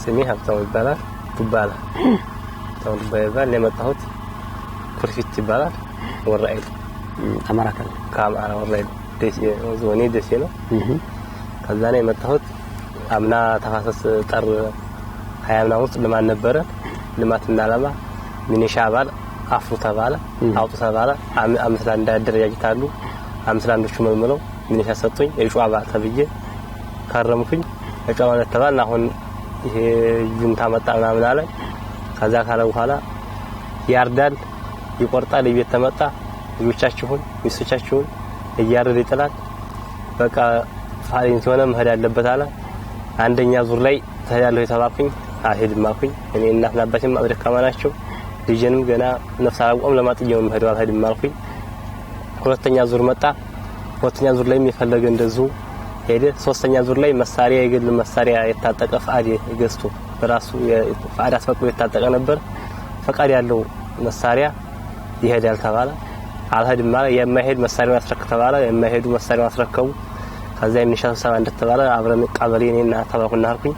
ስሜ ሀብታው ይባላል ይባላል ታው ባይባል የመጣሁት ኩርፊት ይባላል ወራይል አማራ ክልል ከአማራ ወራይል ደሴ ዞኔ ደሴ ነው ከዛ ነው የመጣሁት አምና ተፋሰስ ጠር 20 ምናምን ውስጥ ልማት ነበረ ልማትና ለማ ሚኒሻ አባል አፉ ተባለ አውጡ ተባለ አምስት አንድ አደረጃጅታሉ አምስት አንዶቹ መልመለው ሚኒሻ ሰጡኝ እጩ አባል ተብዬ ካረምኩኝ እጩ አባል ተባልና አሁን ይሄ ጁንታ መጣና ምን አለ ከዛ ካለ በኋላ ያርዳል ይቆርጣል ይቤት ተመጣ ልጆቻችሁን ሚስቶቻችሁን እያረደ ይጥላል በቃ ፋሪን ሲሆነ መሄድ ያለበት አለ አንደኛ ዙር ላይ ተያለው የተባኩኝ አልሄድም አልኩኝ እኔ እናትና አባቴም አድረካማ ናቸው ልጅንም ገና ነፍስ አላቆም ለማጥየው መሄድ አልሄድም አልኩኝ ሁለተኛ ዙር መጣ ሁለተኛ ዙር ላይ የሚፈለገ እንደዚሁ ሄደ ሶስተኛ ዙር ላይ መሳሪያ የግል መሳሪያ የታጠቀ ፈቃድ ገዝቶ በራሱ ፈቃድ አስፈቅዶ የታጠቀ ነበር ፈቃድ ያለው መሳሪያ ይሄዳል ተባለ አልሄድም ማለት የማይሄድ መሳሪያውን አስረክብ ተባለ የማይሄዱ መሳሪያውን አስረከቡ ከዛ የሚሻው ሰባ እንደተባለ አብረን ቀበሌ እኔና ተባኩና አልኩኝ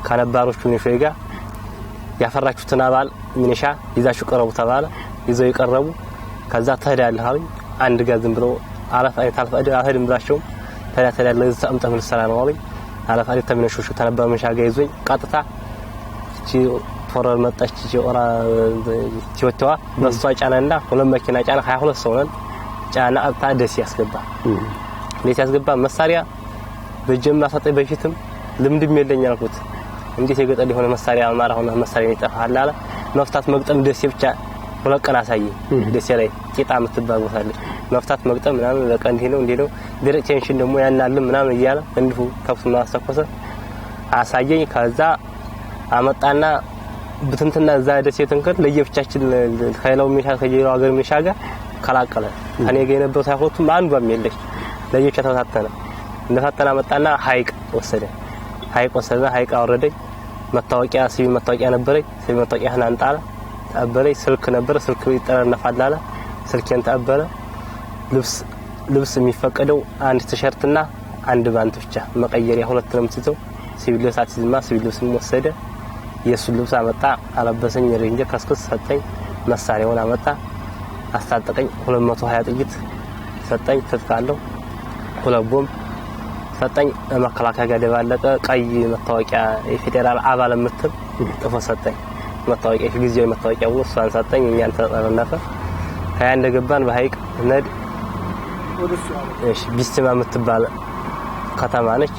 ከነባሮቹ ሚኒሻ ጋር ያፈራችሁትን አባል ሚኒሻ ይዛችሁ ቀረቡ ተባለ ይዘው ይቀርቡ ከዛ ተሄዳለህ አሉኝ አንድ ጋር ዝም ብሎ አላፋይ ታልፋደ አልሄድም ብላቸው ተዳተዳለ ተምጠም ልሰራ ነው አሉኝ አላፋይ ተምነሹሹ ተነባ ሚኒሻ ጋር ይዞኝ ቀጥታ እቺ ፎረር መጣች እቺ ኦራ ቲዮታዋ በሷ ጫናና ሁለት መኪና ጫና 22 ሰው ነን ጫና አብታ ደስ ያስገባ እንዴት ያስገባ መሳሪያ በጀማ ፈጠይ በፊትም ልምድም የለኝ አልኩት እንዴት የገጠል የሆነ መሳሪያ አማራ ሆነ መሳሪያ ይጠፋል አለ መፍታት መግጠም ደስ ብቻ ሁለት ቀን አሳየኝ ደስ ላይ ቂጣ የምትባል ቦታ አለ መፍታት መግጠም ምናምን በቃ እንዴ ነው ዲሬክት ቴንሽን ደግሞ ያናልም ምናምን እያለ እንዲሁ ከፍቱና አስተኮሰ አሳየኝ ከዛ አመጣና ብትንትና እዛ ደስ የተንከር ለየብቻችን ከሌላው ሚሻ ከሌላው ሀገር ሚሻ ጋር ከላቀለ እኔ ጋር የነበረው ሳይሆንም አንዷም የለች ለየብቻ ተወታተነ እንደፈተና መጣና ሀይቅ ወሰደ ሀይቅ አወረደኝ መታወቂያ ሲቪል መታወቂያ ነበረኝ ሲቪል መታወቂያ አንጣላ ተቀበለኝ ስልክ ነበር ስልክ ይጠረነፋል አለ ስልኬን ተቀበለ ልብስ የሚፈቀደው አንድ ቲሸርትና አንድ ባንት ብቻ መቀየሪያ ሁለት ነው የምትይዘው ሲቪል ሳትይዝማ ሲቪል ልብስም ወሰደ የሱ ልብስ አመጣ አለበሰኝ ሬንጀር ከስከስ ሰጠኝ መሳሪያውን አመጣ አስታጠቀኝ 220 ጥይት ሰጠኝ ተጥቃለሁ ሁለት ቦምብ ሰጠኝ መከላከያ ጋር ደባለቀ ቀይ መታወቂያ የፌደራል አባል ምትል ጥፎ ሰጠኝ መታወቂያ ጊዜው መታወቂያው እሷን ሰጠኝ እኛን ተጠረነፈ ከያ እንደገባን በሀይቅ ነድ እሺ ቢስቲማ ምትባል ከተማ ነች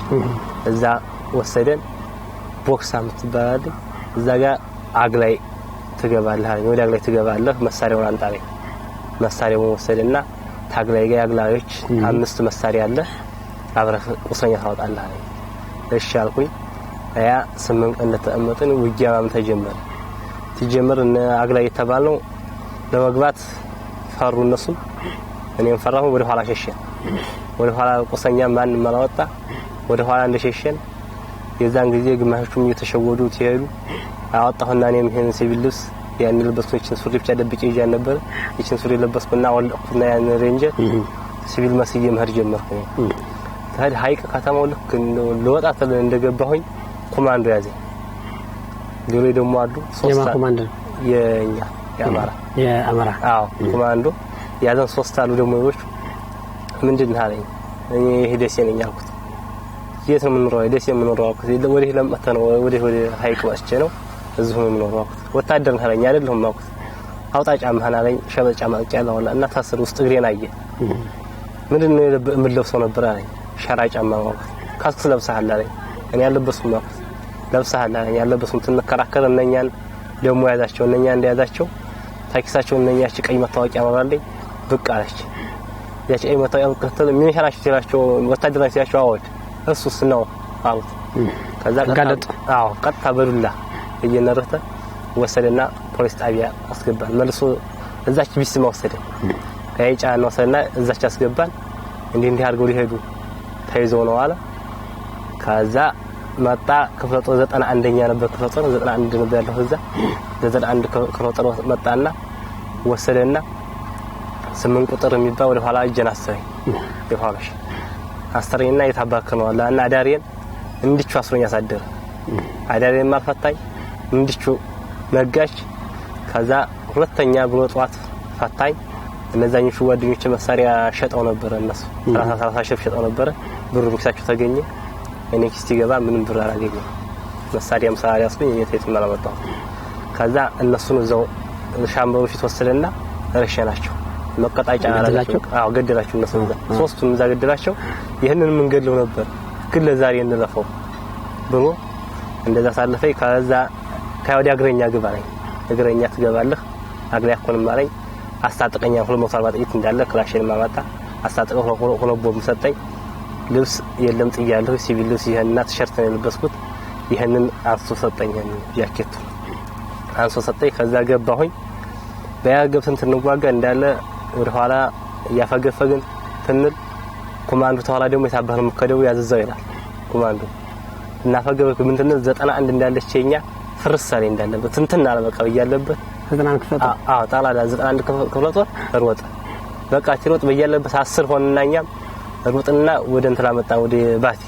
እዛ ወሰደን ቦክሳ ምትባል እዛ ጋር አግላይ ትገባለህ ወደ አግላይ ትገባለህ መሳሪያውን አንጣለኝ መሳሪያውን ወሰደና ታግላይ ጋር አግላዮች አምስት መሳሪያ አለ አብረህ ቁስለኛ ታወጣለህ አለኝ እሺ አልኩኝ ያ 8 ቀን ተቀመጥን ውጊያም ተጀመረ ሲጀመር እነ አግላይ የተባለው ለመግባት ፈሩ እነሱ እኔም ፈራሁ ወደ ኋላ ሸሸን ወደ ኋላ ቁስለኛ ማን ማላወጣ ወደ ኋላ እንደሸሸን የዛን ጊዜ ግማሾቹም እየተሸወዱ ሲሄዱ አወጣሁና እኔም ይሄን ሲቪል ልብስ ያን ለበስኩኝ ሱሪ ብቻ ደብቄ ይዣን ነበር እቺን ሱሪ ለበስኩና ወልኩና ያን ሬንጀር ሲቪል መስዬ መሄድ ጀመርኩ ታዲያ ሀይቅ ከተማው ልክ ለወጣ እንደገባሁኝ ኮማንዶ ያዘኝ ሌሎች ደግሞ አሉ ሶስት ኮማንዶ የአማራ አዎ ኮማንዶ ያዘን ሶስት አሉ ደግሞ ይወች ምንድን አለኝ እኔ ደሴ ነኝ አልኩት የት ነው የምኖረው ደሴ የምኖረው አልኩት ወዲህ ለመጣ ነው ወዲህ ሀይቅ ወስቼ ነው እዚሁ ነው የምኖረው አልኩት ወታደር ነኝ አይደለም አልኩት አውጣ ጫማህን አለኝ ሸበጥ ጫማ ጫላው እና ታስር ውስጥ እግሬን አየ ምንድነው የምለብሰው ነበር አለኝ ሸራ ጫማ አልኩት ካስክ ለብሰሃል አለኝ እኔ ያለበስኩት አልኩት ለብሰሃል አለኝ ያለበስኩት ተነከራከረ እነኛን ደሞ ያዛቸው እነኛ እንደያዛቸው ታክሳቸው እነኛች ቀይ መታወቂያ ማራለኝ ብቅ አለች ያቺ ቀይ መታወቂያ ከተለ ምን ሸራሽ ትላቸው ወታደራዊ ሲያቸው አወድ እሱስ ነው አሉት ከዛ ቀጥታ በዱላ እየነረተ ወሰደና ፖሊስ ጣቢያ አስገባን መልሶ እዛች ቢስማ ወሰደ ከይጫ ነው ወሰደና እዛች አስገባን እንዴ አድርገው ሊሄዱ ተይዘው ነው አለ ከዛ መጣ ክፍለ ጦር 91ኛ ነበር ክፍለ ጦር 91 ነበር ያለው እዛ 91 ክፍለ ጦር መጣና ወሰደና 8 ቁጥር የሚባል ወደ ኋላ እጀን አሰረኝ የኋላሽ አስተረኝና የታባከነው አለና ዳሪየን እንድቹ አስሮኝ ያሳደረ አዳሬም አልፈታኝ እንድቹ ነጋች ከዛ ሁለተኛ ብሎ ጧት ፈታኝ እነዛኞቹ ጓደኞች መሳሪያ ሸጠው ነበር እነሱ 30 ሺህ ሸጠው ነበር ብሩ ምክሳቸው ተገኘ እኔ ኪስቲ ገባ ምንም ብር አላገኘም መሳሪያም ሳያስገኝ የቴትም አላመጣው ከዛ እነሱን እዛው ሻምበሩ ፊት ወሰደና ረሸናቸው መቀጣጫ አላላቸው ገደላቸው እነሱ ሶስቱም እዛ ገደላቸው ይሄንን ምን ገድለው ነበር ግን ለዛሬ እንለፈው ብሎ እንደዛ ሳለፈኝ ከዛ ከወዲያ እግረኛ ግባ ላይ እግረኛ ትገባለህ አግላይ አኮንም ማለት አስታጥቀኛ 240 ጥይት እንዳለ ክላሽን ማማጣ አስታጥቀው ሁለት ቦምብ ሰጠኝ ልብስ የለም ጥያለሁ ሲቪል ልብስ ይሄንና ቲሸርት ነው የለበስኩት ይሄንን አንሶ ሰጠኝ ጃኬት አንሶ ሰጠኝ ከዛ ገባሁኝ በያገብተን ትንጓጋ እንዳለ ወደ ኋላ ያፈገፈግን ትንል ኮማንዶ ተኋላ ደግሞ የታባህን መከደው ያዘዛው ይላል ኮማንዶ እና ፈገፈግ ምንድነው 91 እንዳለችኛ ፍርሳሌ እንዳለበት እንትና አለበቃ በያለበት 91 ክፍለ ጦር ጣላዳ 91 ክፍለ ጦር ሮጥ በቃ ትሮጥ በያለበት 10 ሆነናኛም ሮጥና ወደ እንትና መጣ ወደ ባቲ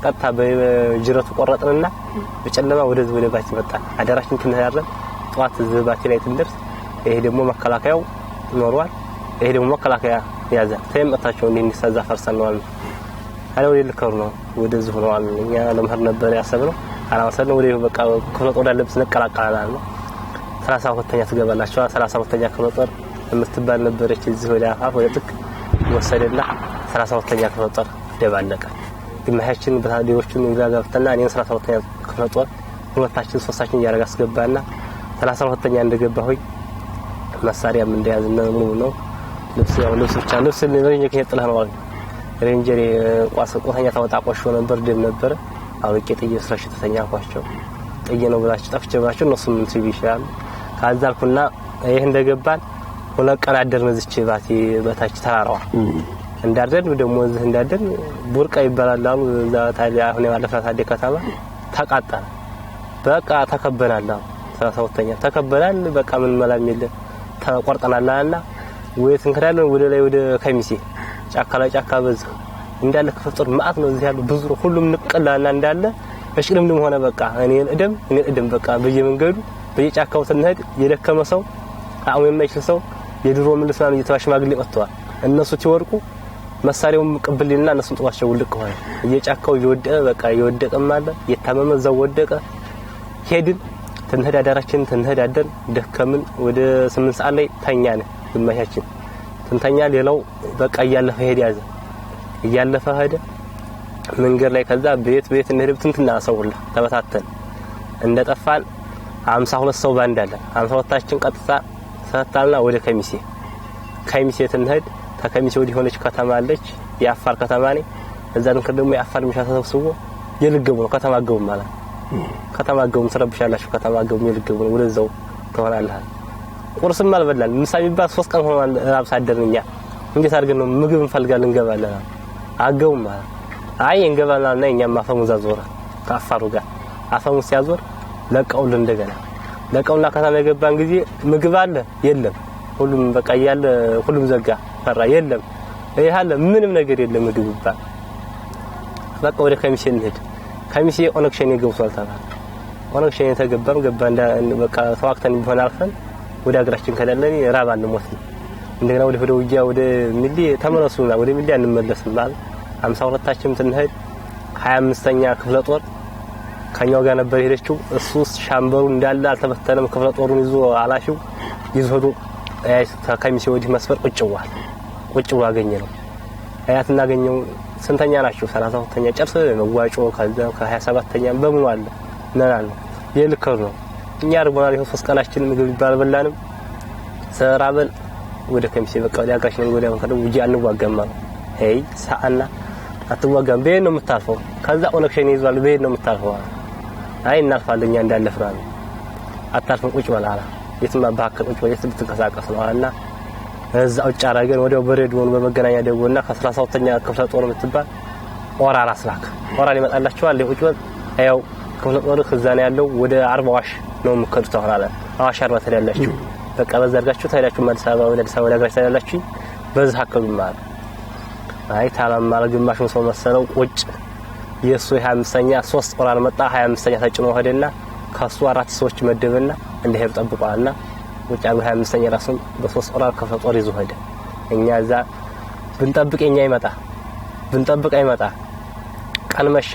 ቀጥታ በጅረቱ ቆረጥንና በጨለማ ወደ ባቲ መጣ አዳራችን ትንያረን ጧት ባቲ ላይ ትንደርስ ይሄ ደግሞ መከላከያው ኖርዋል ይሄ ደግሞ መከላከያ ያዘ ተመጣጣቸው እንዲንሳዛ ፈርሰናል አለው ይልከሩ ነው ወደዚህ ሆነዋል እኛ ለመህር ነበር ያሰብነው አላማሰልነው ወደ በቃ ክፍለ ጦር ያለብስ ነቀላቀላል ነው 32ኛ ትገባላችሁ 32ኛ ክፍለ ጦር የምትባል ነበረች እዚህ ወደ አፋፍ ወደ ጥቅ ወሰደና 32ኛ ክፍለ ጦር ደባለቀ ግማያችን በታዲዎቹን ይዛጋፍተና እኔን 32ኛ ክፍለ ጦር ሁለታችን ሶስታችን ያረጋ አስገባና 32ኛ እንደገባሁኝ መሳሪያም እንደያዝና ነው ልብስ ብቻ ልብስ ለኔ ከየጥላ ነው ሬንጀር ቆሰኛ ታወጣቆሽ ነበር ደም ነበር አውቄ ጥዬ ስራሽተኛ አቋቸው ጥዬ ነው ብላችሁ ጠፍቼባችሁ ነው 8 ሲቪ ይችላል ካዛልኩና ይሄ እንደገባን ሁለት ቀን አደርን እዚች ባቲ በታች ተራራዋ እንዳደን ደግሞ እዚህ እንዳደን ቡርቃ ይባላል አሉ እዛ ታዲያ አሁን ያለፈታ ታዲያ ከተማ ተቃጠለ በቃ ተከበናል 32ኛ ተከበናል በቃ ምን መላም የለ ተቆርጠናልና ወይት እንከዳለን ወደ ላይ ወደ ከሚሴ ጫካ ላይ ጫካ በዛ እንዳለ ክፍጥር ማአት ነው እዚህ ያለው ብዙ ሁሉም ንቀላና እንዳለ እሽልምንም ሆነ በቃ እኔ እደም በቃ በየመንገዱ በየጫካው ተነድ የደከመ ሰው አሁን የማይችል ሰው የድሮ ምልስማን እየተዋሽማግሌ ወጥቷል እነሱ ሲወርቁ መሳሪያውም ቅብልና እነሱን ጥዋቸው ውልቅ ሆነ እየጫካው ይወደቀ በቃ ይወደቀም አለ የታመመ ዘው ወደቀ ሄድን ተንሄድ አዳራችን ተንሄድ አደን ደከምን ወደ 8 ሰዓት ላይ ተኛነ ግማሻችን ተንተኛ ሌላው በቃ እያለፈ ሄደ መንገድ ላይ ከዛ ቤት እንሄድ ትንትና ሰውላ ተበታተን እንደጠፋን 52 ሰው ባንዳለ 52ታችን ቀጥታ ሰጣልና ወደ ከሚሴ ትንሄድ ተከሚሴ ወዲ ሆነች ከተማ አለች የአፋር ከተማ ነኝ እዛ ደግሞ የአፋር ምሻ ተሰብስቦ የልገቡ ነው ከተማገቡ ማለት ከተማገቡ ተረብሻላችሁ ከተማገቡ የልገቡ ነው ወደዛው ተሆናለህ ቁርስም አልበላን ምሳ ቢባል 3 ቀን ሆኗል ራብስ አደርንኛ እንዴት አድርገን ነው ምግብ እንፈልጋለን እንገባለን አገውም ማለት አይ እንገባለን እኛም አፈሙዛ ዞረ ከአፋሩ ጋር አፈሙስ ሲያዞር ለቀውል እንደገና ለቀውና ከተማ የገባን ጊዜ ምግብ አለ የለም ሁሉም በቃ ያለ ሁሉም ዘጋ ፈራ የለም ይሄ ምንም ነገር የለም ምግብ ይባል በቃ ወደ ከሚሴ እንሄድ ከሚሴ ኦነክሽን ይገውቷል ተባለ ኦነክሽን ተገባ በቃ ተዋክተን ቢሆን አልፈን ወደ አገራችን ከለለን ራብ አንሞት እንደገና ወደ ውጊያ ወደ ሚሊ ተመለሱና ወደ ሚሊ አንመለስም ማለት 52ታችን ትንሄድ 25ኛ ክፍለ ጦር ከኛው ጋር ነበር ሄደችው እሱስ ሻምበሩ እንዳለ አልተበተነም ክፍለ ጦሩን ይዞ አላሽው ይዞ ከሚሴ ወዲህ መስፈር ቁጭው አገኘነው አያት እናገኘው ስንተኛ ናችሁ 32ኛ ጨርስ መዋጮ ከዛ ከ27ኛ በሙሉ አለ ነናል የልከሩ ነው እኛ አርቦናል ይሄ 3 ቀናችን ምግብ ይባል በላንም ሰራበል ወደ ከሚሴ በቃ ያጋሽን ወዲያው ከደው ውጂ አንዋጋማ ሄይ ሳአና አትዋጋም በእኔ ነው የምታልፈው ከዛ ኦነክሽን ይዟል በእኔ ነው የምታልፈው አይ እናልፋለኛ እንዳለፍራል አታልፈው ቁጭ በላላ የትማ ባከ ቁጭ ወይስ ብትንቀሳቀስ ነው አለና እዛው ጫራገን ወዲያው በሬዲዮን በመገናኛ ደውልና ከ32ኛ ክፍለ ጦር የምትባል ኦራራ ስላክ ኦራራ ይመጣላችኋል ቁጭ በል ያው ክፍለ ጦር ከዛና ያለው ወደ 40 ዋሽ ነው የምከዱት አለ አዋሽ 40 ተደላላችሁ በቃ በዘርጋችሁ ታይላችሁ አዲስ አበባ ወደ አዲስ አበባ ጋር ታይላችሁ በዛ ሀከሉ ማለት አይ ታላም ማለት ግማሹን ሰው መሰለው ቁጭ የሱ 25ኛ 3 ኦራል መጣ 25ኛ ተጭኖ ሄደና ከሱ 4 ሰዎች መደበና እንደሄዱ ጠብቀዋልና ውጭ ያሉ 25ኛ ራሱን በ3 ኦራል ከፈጦር ይዞ ሄደ። እኛ እዛ ብንጠብቅ ብንጠብቅ አይመጣ ቀን መሸ።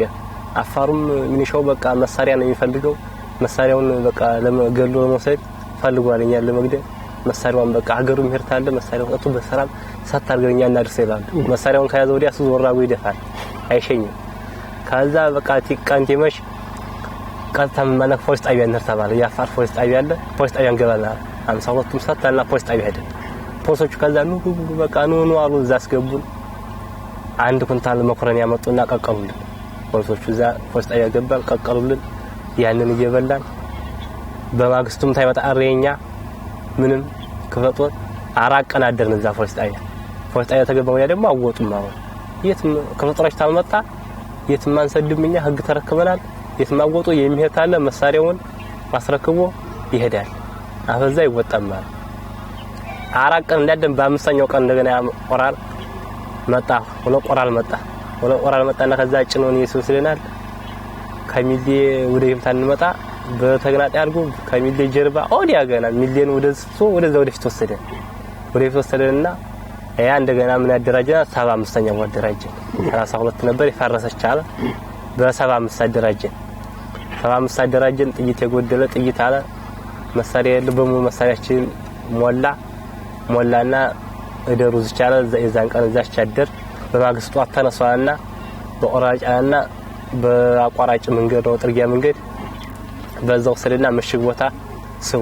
አፋሩም ሚኒሻው በቃ መሳሪያ ነው የሚፈልገው። መሳሪያውን በቃ ለመገሉ ለመውሰድ ፈልጓል እኛን ለመግደል። መሳሪያውን በቃ ሀገሩ ምርታለ መሳሪያው ወጥቶ በሰላም ሳታርገኛ እናድርስ ይላል። መሳሪያውን ከያዘ ወዲያ እሱ ዞራው ይደፋል አይሸኝም። ከዛ በቃ ቲቃንቲመሽ ቀጥታም ማለት ፖሊስ ጣቢያ ተባለ። የአፋር ፖሊስ ጣቢያ አለ። ፖሊስ ጣቢያ እንገባና 52ቱም ሰጣና ፖሊስ ጣቢያ ሄደ። ፖሊሶቹ ከዛ ነው በቃ ነው አሉ። እዛ አስገቡን። አንድ ኩንታል መኮረኒ ያመጡና ቀቀሉልን። ፖሊሶቹ እዛ ፖሊስ ጣቢያ ገባል ቀቀሉልን። ያንን እየበላን በማግስቱም ታይመጣ አሬኛ ምንም ከፈጦር 4 ቀን አደርን እዛ ፖሊስ ጣቢያ ተገባው። ያ ደግሞ አወጡም አሁን የትም ከፈጦራች ታመጣ የትም አንሰድምኛ ህግ ተረክበናል። የትም አወጡ የሚሄድ አለ መሳሪያውን ማስረክቦ ይሄዳል። አፈዛ ይወጣማል። 4 ቀን እንዳደም በ5ኛው ቀን እንደገና ኦራል መጣ። ኦራል መጣና ከዛ ጭኖን ይስወስደናል። ከሚሌ ወደ ይምታን መጣ በተግናጣ ያርጉ ከሚሌ ጀርባ ኦዲያ ገና ሚሌን ወደፊት ወሰደና ያ እንደገና ምን ያደራጀና 75ኛው አደራጀ። 32 ነበር የፈረሰች አለ በ75 አደራጀን። ጥይት የጎደለ ጥይት አለ መሳሪያ የለበሙ መሳሪያችን ሞላና እደሩ ዝቻለ የዛን ቀን እዛች አደር። በማግስቱ አተነሷና በኦራጫና በአቋራጭ መንገድ ነው ጥርጊያ መንገድ በዛው ስለና ምሽግ ቦታ ስሩ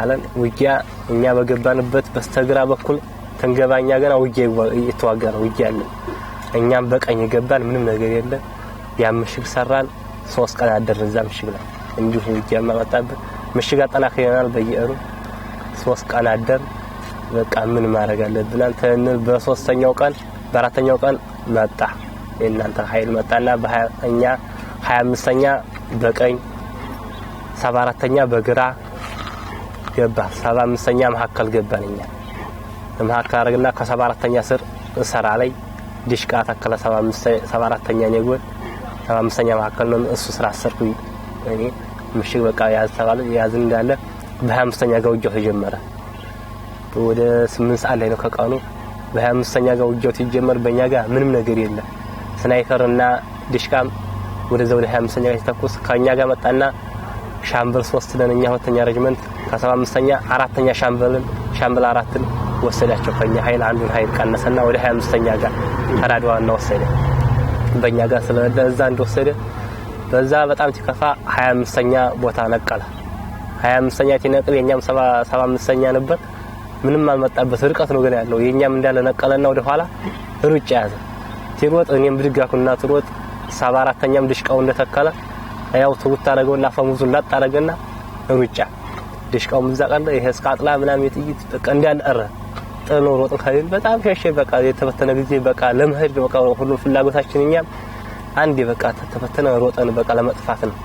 አለን። ውጊያ እኛ በገባንበት በስተግራ በኩል ተንገባኛ ገና ውጊያ እየተዋጋን ውጊያ አለ። እኛም በቀኝ ገባን ምንም ነገር የለ። ያ ምሽግ ሰራን 3 ቀን አደርን እዛ ምሽግ ላይ እንዲሁ ውጊያ ማመጣበት ምሽግ አጠናክረናል። በየሩ 3 ቀን አደር በቃ ምን ማድረግ አለብን አንተን። በ3ኛው ቀን በ4ኛው ቀን መጣ የእናንተ ኃይል መጣና በእኛ 25ኛ በቀኝ 74ኛ በግራ ገባ። 75ኛ መሐከል ገባንኛ መሐከል አረግና ከ74ኛ ስር ሰራ ላይ ዲሽቃ ተከለ 74ኛ ነጎል 75ኛ መሐከል ነው እሱ ስራ አሰርኩኝ እኔ ምሽግ በቃ ያዝ እንዳለ በ25ኛ ጋር ውጊያው ተጀመረ። ወደ 8 ሰዓት ላይ ነው ከቀኑ በ25ኛ ጋር ውጊያው ሲጀመር በእኛ ጋር ምንም ነገር የለም። ስናይፐርና ዲሽቃም ወደዛው ወደ 25ኛ ጋር ተተኩስ ከኛ ጋር መጣና ሻምበል 3 ለኛ ሁለተኛ ሬጅመንት ከ75ኛ 4ኛ ሻምበል 4ን ወሰዳቸው። ከኛ ኃይል አንዱን ኃይል ቀነሰና ወደ 25ኛ ጋር ተራድዋና ወሰደ። በእኛ ጋር ስለዛ እንደወሰደ በዛ በጣም ሲከፋ 25ኛ ቦታ ነቀለ። 25ኛ ሲነቅል የኛም 75ኛ ነበር። ምንም አልመጣበት ርቀት ነው ግን ያለው የኛም እንዳለ ነቀለና ወደ ኋላ ሩጫ ያዘ። ሲሮጥ እኔም ብድጋኩና ትሮጥ 74ኛም ድሽቃው እንደተከለ ያው ትውት አረገውና ፈሙዙን ላጥ አረገና ሩጫ ድሽቃው ምዛቀለ ይሄ ስቃጥላ ምናምን የጥይት በቃ እንዲያንቀረ ጥሎ ሮጥ ካይል በጣም ሸሸ። በቃ የተፈተነ ጊዜ በቃ ለመሄድ በቃ ሁሉ ፍላጎታችን እኛም አንዴ በቃ ተፈተነ ሮጠን በቃ ለመጥፋት ነው።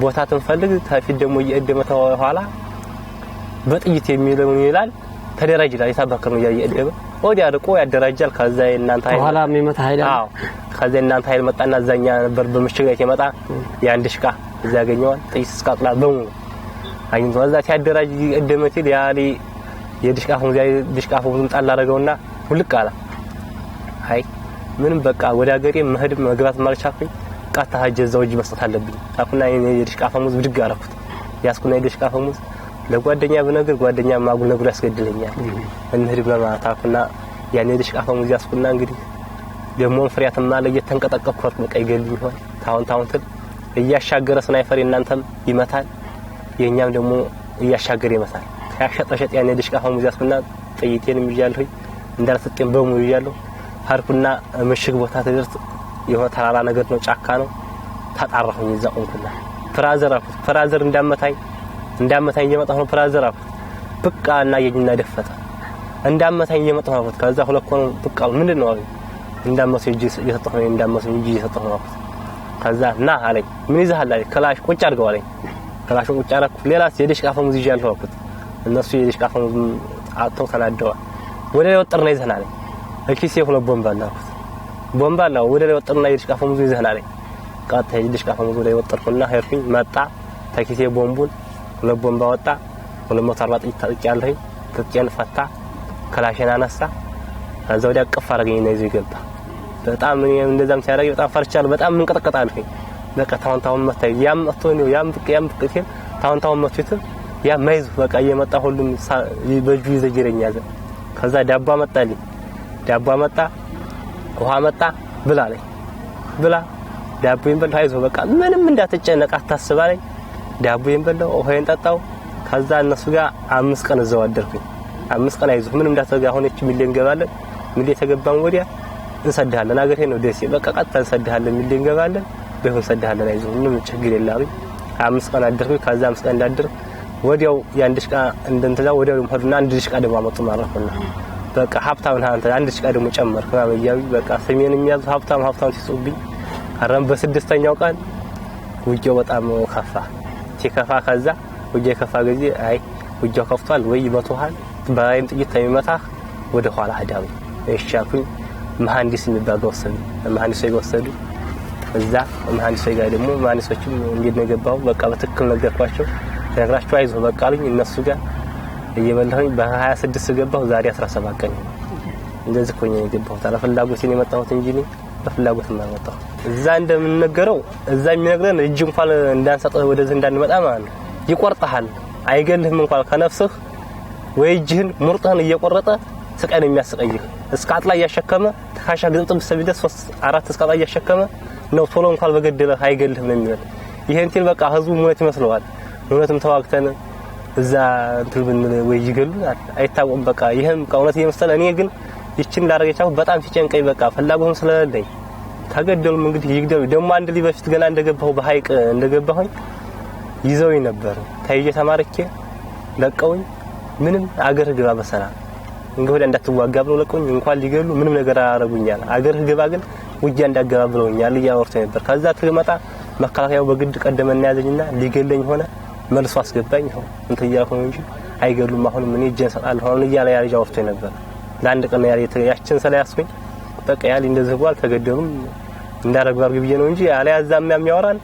ቦታ ተንፈልግ ታፊት ደግሞ እየደመተ ኋላ በጥይት የሚለውን ይላል ተደራጅላ የታባከሩ ያየደበ ወዲያ አርቆ ያደራጃል። ከዛ እናንተ ኃይል ኋላ የሚመታ ኃይል አዎ ከዛ እናንተ ኃይል መጣና እዛኛ ነበር በምሽግ ላይ የመጣ ያን ድሽቃ እዛ ያገኘዋል። ጥይት ስቃጥላ በሙ አግኝቶ እዛ ሲያደራጅ እደመቲል ያሊ የድሽቃ ሆሙን ጣል አረገውና ሁልቅ አለ። አይ ምንም በቃ ወደ ሀገሬ መሄድ መግባት ማልቻልኩኝ ቃታ ሀጀዛው እጅ መስጠት አለብኝ ታኩና የድሽቃ ሆሙዝ ብድግ አረኩት። ያስኩና የድሽቃ ሆሙዝ ለጓደኛ በነገር ጓደኛ ማጉል ነግሮ ያስገድለኛል። እንሂድ በማታኩና ያኔ ድሽቃ ሆሙዝ ያስኩና እንግዲህ ደሞ ፍሪያተማ ለየተንቀጠቀጥኩ በቃ ይገልኝ ይሆን ታውን እያሻገረ ስናይፈር እናንተም ይመታል የኛም ደግሞ እያሻገረ ይመታል። ያሸጠሸጥ ያኔ ድሽቃ ሆሙዝ ያስኩና ጥይቴንም ይያለሁኝ እንዳልሰጠኝ በሙሉ ይያለሁ። ሀርኩና ምሽግ ቦታ ተደርስ የሆነ ተራራ ነገር ነው ጫካ ነው ታጣራሁኝ እዛ ቆንኩና ፍራዘር እንዳመታኝ እየመጣሁ ነው። ፍራዘር በቃና የኝና ደፈተ እንዳመታኝ እየመጣሁ ነው። ከዛ ሁለኮን በቃ ምንድነው አለ እንዳመሰው እጅ እየሰጠሁ ነው እንዳመሰው እጅ እየሰጠሁ ነው። ከዛ ና አለኝ ምን ይዘሃል አለኝ ክላሽ ቁጭ አድርገው አለኝ። ክላሽ ቁጭ አደረኩ። ሌላስ የድሽቃ ፈሙዝ ይያለሁ አልኩት። እነሱ የድሽቃ ፈሙዝ አጥተው ተናደዋል። ወደ ላይ ወጥርና ይዘህና አለኝ። እኪሴ ሁለት ቦምባ አልኩት። ቦምባ አለው ወደ ላይ ወጥርና የድሽቃ ፈሙዝ ይዘህና አለኝ። ቃታ ሄድሽ ካፈሙዞ ላይ ወጥርኩና ሄርኩኝ መጣ ተኪሴ ቦምቡን ለቦምባ ወጣ 240 ጥይት ታጥቂያለሁ ትጥቂያን ፈታ ክላሽን አነሳ ከዛ ወዲያ አቀፍ አረገኝ ነው ይዘው ገባ በጣም እንደዛም ሲያደርግ በጣም ፈርቻለሁ በጣም እንቀጥቀጣለሁ በቃ ታውን መታይ ያም አቶ ነው ያም ብቅ ታውን መጥቶ ያ ማይዝ በቃ እየመጣ ሁሉም በጁ ይዘጅረኛል ከዛ ዳባ መጣልኝ ዳባ መጣ ውሃ መጣ ብላ ዳቦዬን በላሁ አይዞህ በቃ ምንም እንዳትጨነቅ አታስባለኝ ዳቦዬን በላሁ ውሃዬን ጠጣው ከዛ እነሱ ጋር 5 ቀን እዛው አደርኩኝ 5 ቀን አይዞህ ምንም እንዳትሰጋ አሁን እቺ ሚሊዮን ገባለን ሚሊዮን ተገባን ወዲያ እንሰድሃለን አገሬ ነው ደስ በቃ ቀጥታ እንሰድሃለን ሚሊዮን ገባለን በሆነ እንሰድሃለን አይዞህ ምንም ችግር የለም 5 ቀን አደርኩኝ ከዛ 5 ቀን እንዳደር ወዲያው ያን ድሽቃ እንደንተዛ ወዲያው ሆድና አንድ ድሽቃ ደግሞ አመጡ ማረፈና በቃ ሀብታም ነህ አንተ አንድ ድሽቃ ደግሞ ጨመርክ ማበያዊ በቃ ሰሜን የሚያዝ ሀብታም ሲጾብኝ አረም በስድስተኛው ቀን ውጊያው በጣም ከፋ ሲከፋ ከዛ ውጊያው ከፋ ጊዜ አይ ውጊያው ከፍቷል ወይ ይመቱሃል በራይም ጥይት የሚመታህ ወደ ኋላ አዳው እሻኩኝ መሐንዲስ የሚባል ወሰዱ እዛ መሐንዲስ ጋር ደግሞ መሐንዲሶችም እንዴት ነው የገባው በቃ በትክክል ነገርኳቸው ነግራቸው አይዞህ በቃ አሉኝ እነሱ ጋር እየበላሁኝ በ26 ገባሁ ዛሬ 17 ቀን እንደዚህ ኮኛ የገባሁት አለፍላጎት ነው የመጣሁት እንጂ በፍላጎት ነው የመጣሁት እዛ እንደምንነገረው እዛ የሚነግረን እጅ እንኳን እንዳንሰጠው ወደዚህ እንዳንመጣ ማለት ነው ይቆርጣሃል አይገልህም እንኳን ከነፍስህ ወይ እጅህን ሙርጠህን እየቆረጠ ስቃይ ነው የሚያስቀይህ እስካት ላይ ያሸከመ ተካሻ ግጥም ሰብደስ 3-4 እስካት ላይ ያሸከመ ነው ቶሎ እንኳን በገደለህ አይገልህም ነው የሚለው ይሄን ትል በቃ ህዝቡ ሞት ይመስለዋል እውነትም ተዋግተን እዛ እንትን ብንል ወይ ይገሉናል አይታወቅም በቃ ይሄም ከእውነት እየመሰለ እኔ ግን ይችን ላረጋቻው በጣም ሲጨንቀኝ በቃ ፍላጎትም ስለሌለኝ ታገደሉም እንግዲህ ይግደሉ ደግሞ አንድ ልጅ በፊት ገና እንደገባሁ በሃይቅ እንደገባሁኝ ይዘውኝ ነበር ታይጄ ተማርኬ ለቀውኝ ምንም አገር ግባ በሰላም እንግዲህ እንዳትዋጋ ብለው ለቀውኝ እንኳን ሊገሉ ምንም ነገር አያረጉኛል አገር ግባ ግን ውጊያ እንዳገባ ብለውኛል እያወርተው ነበር ከዛ ትመጣ መከላከያው በግድ ቀደመና ያዘኝና ሊገለኝ ሆነ መልሶ አስገባኝ ነው እንትን ያልኩኝ እንጂ አይገሉም አሁን ምን ይጀን ሰጣል አሁን ይያለ ያለ ያወርተው ነበር ለአንድ ቀን ያችን ስለያስኩኝ በቃ ያሊ እንደዚህ ጓል ተገደሉም እንዳረጋር ግብዬ ነው እንጂ ያለ ያዛም የሚያወራን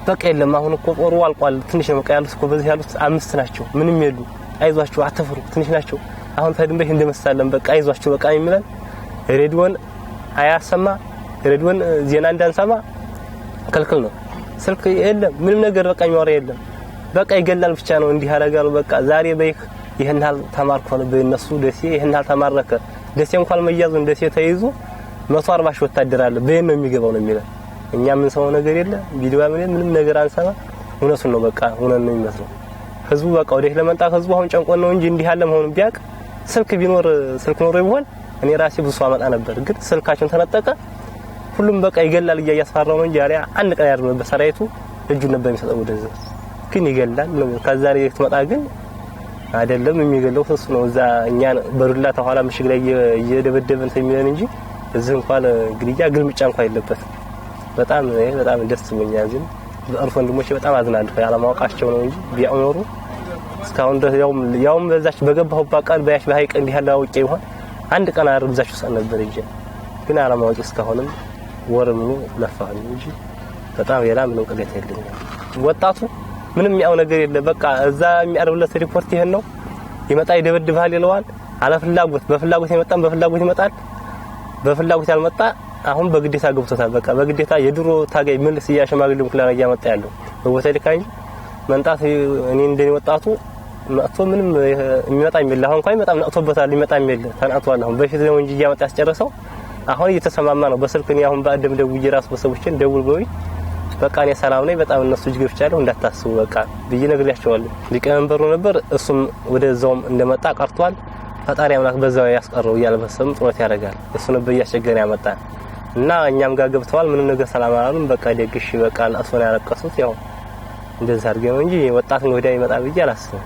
በቃ የለም አሁን እኮ ጦሩ አልቋል ትንሽ ነው በቃ ያሉት እኮ በዚህ ያሉት 5 ናቸው ምንም የሉ አይዟችሁ አትፍሩ ትንሽ ናቸው አሁን ተድንበህ እንደመሳለም በቃ አይዟችሁ በቃ የሚለን ሬዲዮን አያሰማ ሬዲዮን ዜና እንዳንሰማ ከልክል ነው ስልክ የለም ምንም ነገር በቃ የሚያወራ የለም በቃ ይገላል ብቻ ነው እንዲህ ያረጋሉ በቃ ዛሬ በይክ ይሄን ሀል ተማርኮ ነው በእነሱ ደሴ ይሄን ሀል ተማረከ ደሴ እንኳን መያዙ ደሴ ተይዞ 140 ሺህ ወታደር አለ በየን ነው የሚገባው ነው የሚለው እኛ ምን ሰው ነገር የለ ቪዲዮ ምንም ነገር አንሰማ እውነቱን ነው በቃ እውነት ነው የሚመስለው ህዝቡ በቃ ወደ ለመንጣ ህዝቡ አሁን ጨንቆን ነው እንጂ እንዲህ ያለ መሆኑን ቢያቅ ስልክ ቢኖር ስልክ ኖሮ ይሆን እኔ ራሴ ብዙ አመጣ ነበር ግን ስልካችን ተነጠቀ ሁሉም በቃ ይገላል እያያስፈራው ነው እንጂ ያሪያ አንድ ቀን ያድርበ በሰራይቱ እጁን ነበር የሚሰጠው ወደዚህ ግን ይገላል ነው ከዛ ላይ ትመጣ ግን አይደለም የሚገለው እሱ ነው እዛ እኛ በሩላ ተኋላ ምሽግ ላይ እየደበደበን ተሚለን እንጂ እዚህ እንኳን ግድያ ግልምጫ እንኳን የለበት በጣም ደስ ብሎኛል ግን በአርፎ ወንድሞቼ በጣም አዝናለሁ ያለማወቃቸው ነው እንጂ ቢያኖሩ እስካሁን ድረስ ያውም በዛች በገባሁባት ቃል በያሽ በሃይቅ እንዲህ ያለ አውቄ ይሆን አንድ ቀን አርብዛችሁ ሰን ነበር እንጂ ግን አለማወቅ እስካሁንም ወርም ነው ለፋኝ እንጂ በጣም የላም ነው ቅሌት የለኝም ወጣቱ ምንም ያው ነገር የለ በቃ እዛ የሚያርብለት ሪፖርት ይሄን ነው ይመጣ ይደበድባል ይለዋል አለፍላጎት በፍላጎት ይመጣን በፍላጎት ይመጣል በፍላጎት ያልመጣ አሁን በግዴታ ገብቶታል በቃ በግዴታ የድሮ ታጋይ መልስ ያሸማግሉም ክላና ያመጣ ያለው በወተልካኝ መንጣት እኔ እንደኔ ወጣቱ መጥቶ ምንም የሚመጣ የሚል አሁን እንኳን ይመጣ ነጥቶበታል ይመጣ የሚል ተናጥቷል አሁን በፊት ነው እንጂ ያመጣ ያስጨረሰው አሁን እየተሰማማ ነው በስልክ ነው አሁን በአደም ደውዬ ራስ በሰቦችን ደውል ብሎኝ በቃ እኔ ሰላም ነኝ በጣም እነሱ ጅገብቻለሁ እንዳታስቡ በቃ ብዬ ነግሬያቸዋለሁ ሊቀመንበሩ ነበር እሱም ወደዛውም እንደመጣ ቀርቷል ፈጣሪ አምላክ በዛው ያስቀረው ያለበሰም ጥረት ያደርጋል እሱ ነበር ያስቸገረ ያመጣ እና እኛም ጋር ገብተዋል ምንም ነገር ሰላም አላሉም በቃ ደግሽ በቃ አሶና ያለቀሱት ያው እንደዛ አድርገው እንጂ ወጣት ነው ወዲያ ይመጣ ብዬ አላስብም